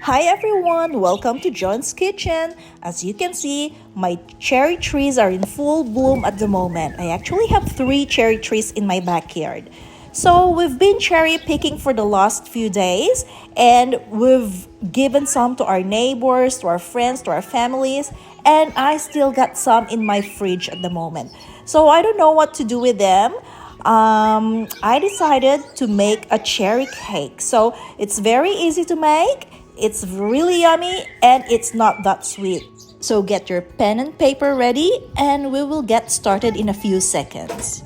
Hi everyone, welcome to JOAN'S kitchen. As you can see, my cherry trees are in full bloom at the moment. I actually have 3 cherry trees in my backyard. So we've been cherry picking for the last few days and we've given some to our neighbors, to our friends, to our families, and I still got some in my fridge at the moment. So I don't know what to do with them. I decided to make a cherry cake. So it's very easy to make, it's really yummy, and it's not that sweet. So get your pen and paper ready, and we will get started in a few seconds.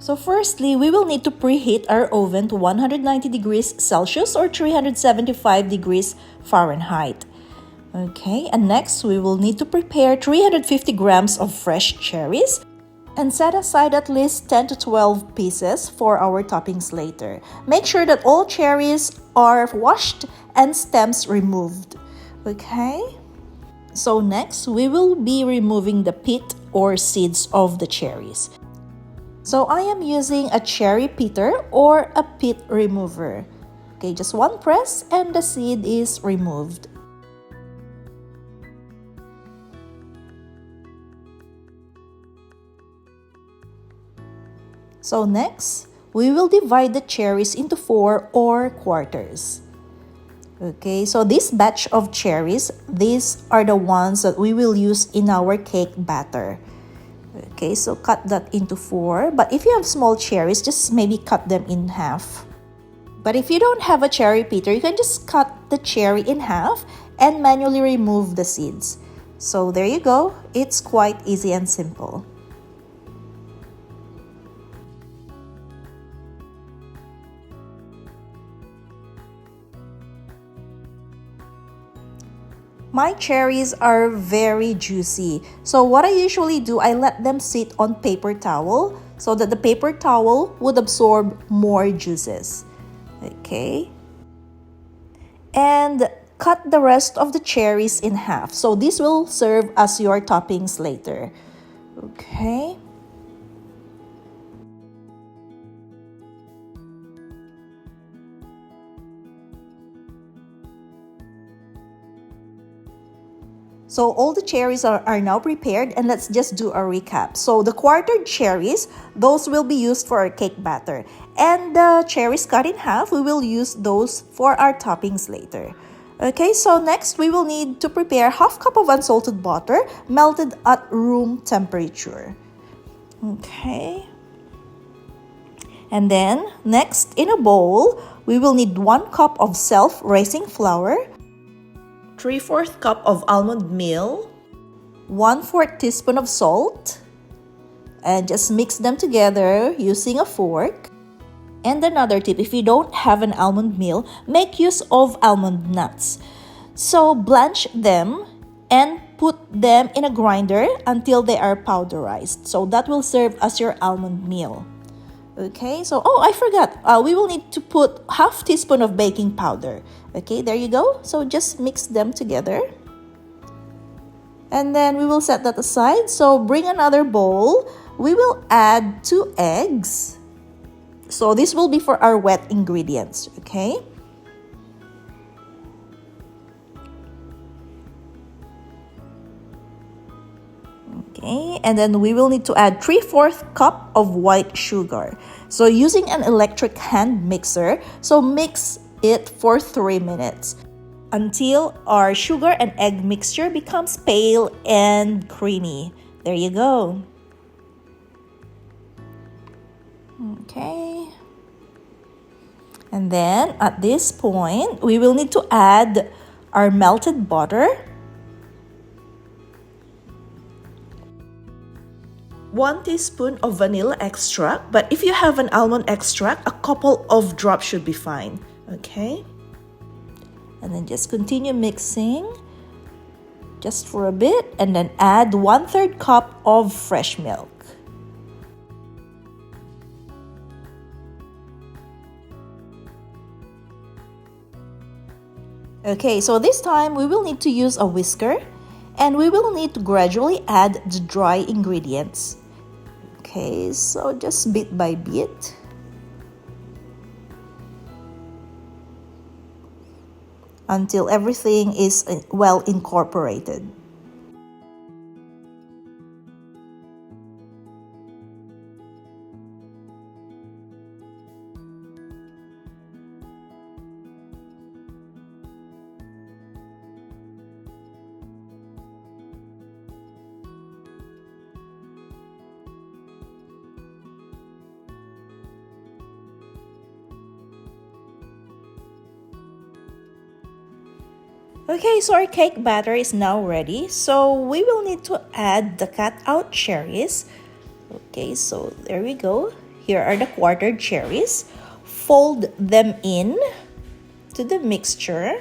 So firstly, we will need to preheat our oven to 190 degrees Celsius or 375 degrees Fahrenheit. Okay, and next we will need to prepare 350 grams of fresh cherries and set aside at least 10 to 12 pieces for our toppings later. Make sure that all cherries are washed and stems removed. Okay? So next, we will be removing the pit or seeds of the cherries. So I am using a cherry pitter or a pit remover. Okay, just one press and the seed is removed. So next, we will divide the cherries into 4 or quarters. Okay, so this batch of cherries, these are the ones that we will use in our cake batter. Okay, so cut that into 4. But if you have small cherries, just maybe cut them in half. But if you don't have a cherry pitter, you can just cut the cherry in half and manually remove the seeds. So there you go. It's quite easy and simple. My cherries are very juicy. So what I usually do, I let them sit on paper towel so that the paper towel would absorb more juices. Okay. And cut the rest of the cherries in half. So this will serve as your toppings later. Okay. So all the cherries are now prepared, and let's just do a recap. So the quartered cherries, those will be used for our cake batter. And the cherries cut in half, we will use those for our toppings later. Okay, so next we will need to prepare half cup of unsalted butter melted at room temperature. Okay. And then next, in a bowl, we will need 1 cup of self-raising flour, 3/4 cup of almond meal, 1/4 teaspoon of salt, and just mix them together using a fork. And another tip, if you don't have an almond meal, make use of almond nuts. So blanch them and put them in a grinder until they are powderized. So that will serve as your almond meal. Okay, so I forgot. We will need to put half teaspoon of baking powder. Okay, there you go. So just mix them together. And then we will set that aside. So bring another bowl. We will add 2 eggs. So this will be for our wet ingredients. Okay. Okay, and then we will need to add 3/4 cup of white sugar. So using an electric hand mixer, so mix it for 3 minutes until our sugar and egg mixture becomes pale and creamy. There you go. Okay. And then at this point, we will need to add our melted butter, 1 teaspoon of vanilla extract, but if you have an almond extract, a couple of drops should be fine. Okay. And then just continue mixing. just for a bit, and then add 1/3 cup of fresh milk. Okay, so this time we will need to use a whisker, and we will need to gradually add the dry ingredients. Okay, so just bit by bit. Until everything is well incorporated. Okay, so our cake batter is now ready. So we will need to add the cut out cherries. Okay, so there we go. Here are the quartered cherries. Fold them in to the mixture.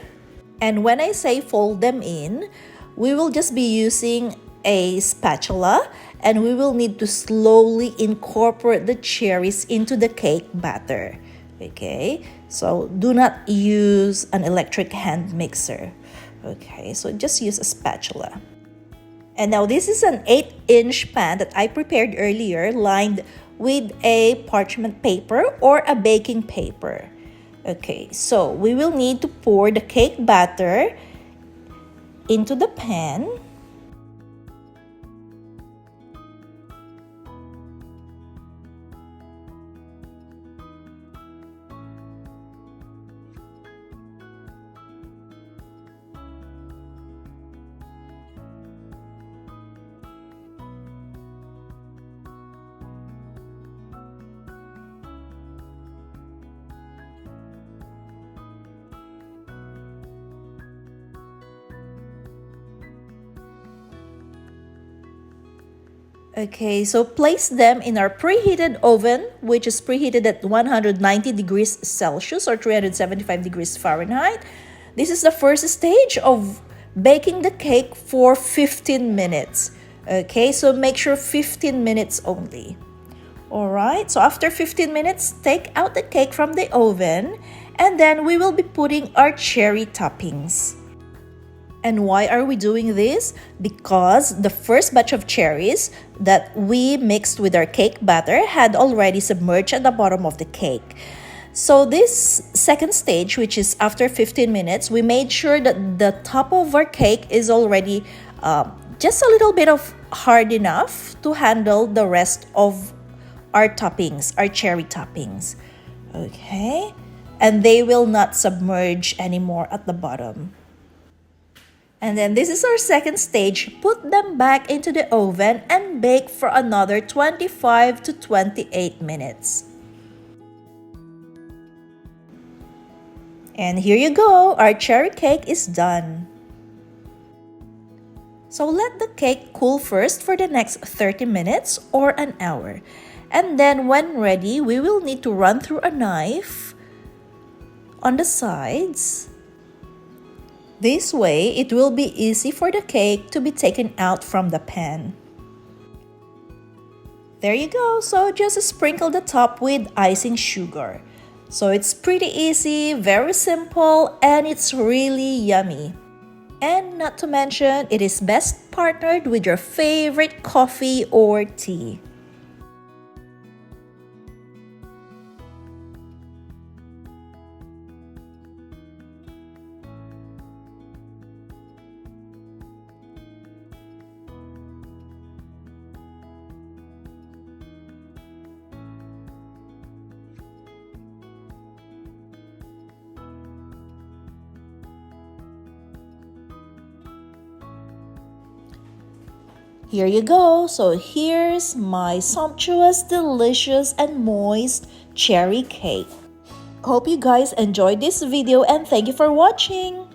And when I say fold them in, we will just be using a spatula, and we will need to slowly incorporate the cherries into the cake batter. Okay, so do not use an electric hand mixer. Okay, so just use a spatula. And now this is an 8-inch pan that I prepared earlier, lined with a parchment paper or a baking paper. Okay, so we will need to pour the cake batter into the pan. Okay, so place them in our preheated oven, which is preheated at 190 degrees Celsius or 375 degrees Fahrenheit. This is the first stage of baking the cake for 15 minutes. Okay, so make sure 15 minutes only. Alright, so after 15 minutes, take out the cake from the oven, and then we will be putting our cherry toppings. And why are we doing this? Because the first batch of cherries that we mixed with our cake batter had already submerged at the bottom of the cake. So this second stage, which is after 15 minutes, we made sure that the top of our cake is already just a little bit of hard enough to handle the rest of our toppings, our cherry toppings. Okay, and they will not submerge anymore at the bottom. And then this is our second stage. Put them back into the oven and bake for another 25 to 28 minutes. And here you go, our cherry cake is done. So let the cake cool first for the next 30 minutes or an hour. And then when ready, we will need to run through a knife on the sides. This way, it will be easy for the cake to be taken out from the pan. There you go, so just sprinkle the top with icing sugar. So it's pretty easy, very simple, and it's really yummy. And not to mention, it is best partnered with your favorite coffee or tea. Here you go. So here's my sumptuous, delicious, and moist cherry cake. Hope you guys enjoyed this video and thank you for watching.